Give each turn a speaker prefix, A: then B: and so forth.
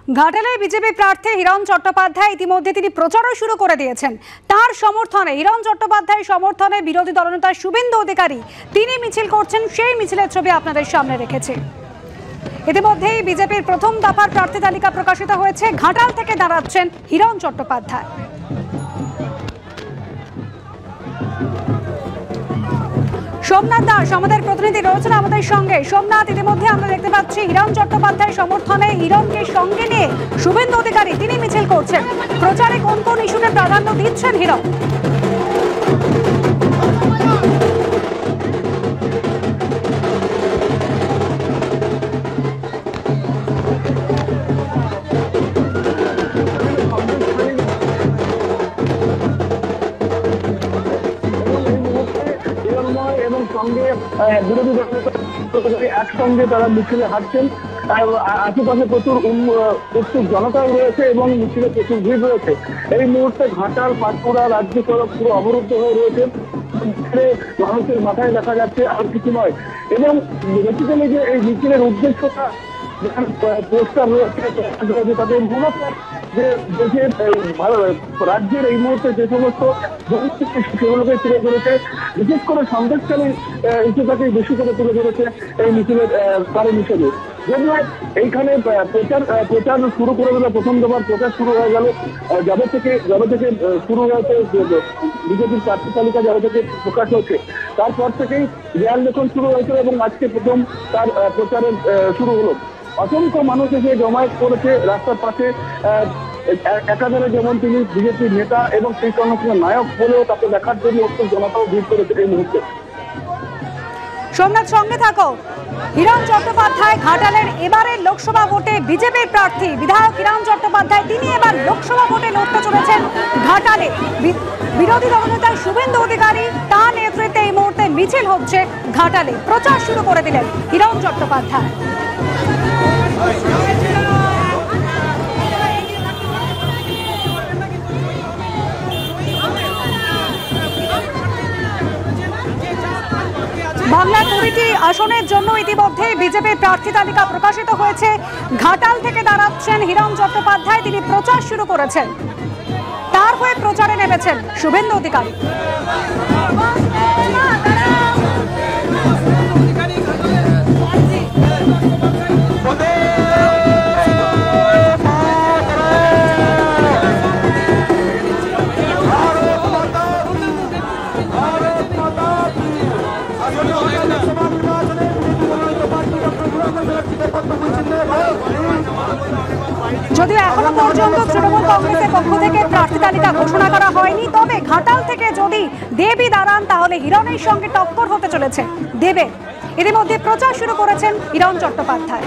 A: ঘাটালে বিজেপি প্রার্থী হিরণ চট্টোপাধ্যায় ইতিমধ্যে তিনি প্রচারও শুরু করে দিয়েছেন। তার সমর্থনে হিরণ চট্টোপাধ্যায়ের সমর্থনে বিরোধী দলনেতা শুভেন্দু অধিকারী তিনি মিছিল করছেন। সেই মিছিলের ছবি আপনাদের সামনে রেখেছে। ইতিমধ্যেই বিজেপির প্রথম দফার প্রার্থী তালিকা প্রকাশিত হয়েছে। ঘাটাল থেকে দাঁড়াচ্ছেন হিরণ চট্টোপাধ্যায়। সোমনাথ দাস আমাদের প্রতিনিধি রয়েছেন আমাদের সঙ্গে। সোমনাথ, ইতিমধ্যে আমরা দেখতে পাচ্ছি হিরণ চট্টোপাধ্যায় সমর্থনে হিরণকে সঙ্গে নিয়ে শুভেন্দু অধিকারী তিনি মিছিল করছেন। প্রচারে কোন কোন ইস্যুকে প্রাধান্য দিচ্ছেন হিরণ?
B: এবং সঙ্গে বিরোধী দল একসঙ্গে তারা মিছিলে হাঁটছেন। আশেপাশে প্রচুর উৎসুক জনতাও রয়েছে এবং মিছিলে প্রচুর ভিড় রয়েছে। এই মুহূর্তে ঘাটাল পাঁশকুড়া রাজ্য সড়ক পুরো অবরুদ্ধ হয়ে রয়েছে। মানুষের মাথায় দেখা যাচ্ছে আর কিছু নয়। এবং বেসিক্যালি যে এই মিছিলের উদ্দেশ্যটা পোস্টার রয়েছে তাদের মূলত যে দেশের রাজ্যের এই মুহূর্তে যে সমস্ত সেগুলোকে তুলে ধরেছে, বিশেষ করে সন্দেশকালী ইস্যুটাকে বেশি করে তুলে ধরেছে এই মিছিলের কারণ হিসেবে। যদিও এইখানে প্রচার শুরু করে দিল, প্রথম দফার প্রচার শুরু হয়ে গেল যবে থেকে শুরু হয়েছে বিজেপির প্রার্থী তালিকা যবে থেকে প্রকাশ হয়েছে তারপর থেকেই রেয়াল লেখন শুরু হয়েছিল এবং আজকে প্রথম তার প্রচারের শুরু হলো। অসংখ্য মানুষ এসে জমায়েত করেছে রাস্তার পাশে। একাধারে যেমন তিনি বিজেপির নেতা এবং সেই সঙ্গে নায়ক বলেও তাকে দেখার জন্য উৎসুক জনতাও ভিড় করেছে এই মুহূর্তে।
A: সোমনাথ, সঙ্গে থাকো। হিরণ চট্টোপাধ্যায় ঘাটালের এবারের লোকসভা ভোটে বিজেপির প্রার্থী বিধায়ক হিরণ চট্টোপাধ্যায় তিনি এবার লোকসভা ভোটে লড়তে চলেছেন ঘাটালে। বিরোধী দলনেতা শুভেন্দু অধিকারী তার নেতৃত্বে এই মুহূর্তে মিছিল হচ্ছে ঘাটালে। প্রচার শুরু করে দিলেন হিরণ চট্টোপাধ্যায়। বাংলার 20টি আসনের জন্য ইতিমধ্যে বিজেপির প্রার্থী তালিকা প্রকাশিত হয়েছে। ঘাটাল থেকে দাঁড়াচ্ছেন হিরণ চট্টোপাধ্যায়, তিনি প্রচার শুরু করেছেন। তার হয়ে প্রচারে নেমেছেন শুভেন্দু অধিকারী। যদিও এখনো পর্যন্ত তৃণমূল কংগ্রেসের পক্ষ থেকে প্রার্থী তালিকা ঘোষণা করা হয়নি, তবে ঘাটাল থেকে যদি দেবী দাঁড়ান তাহলে হিরণের সঙ্গে টক্কর হতে চলেছে দেবে। ইতিমধ্যে প্রচার শুরু করেছেন হিরণ চট্টোপাধ্যায়।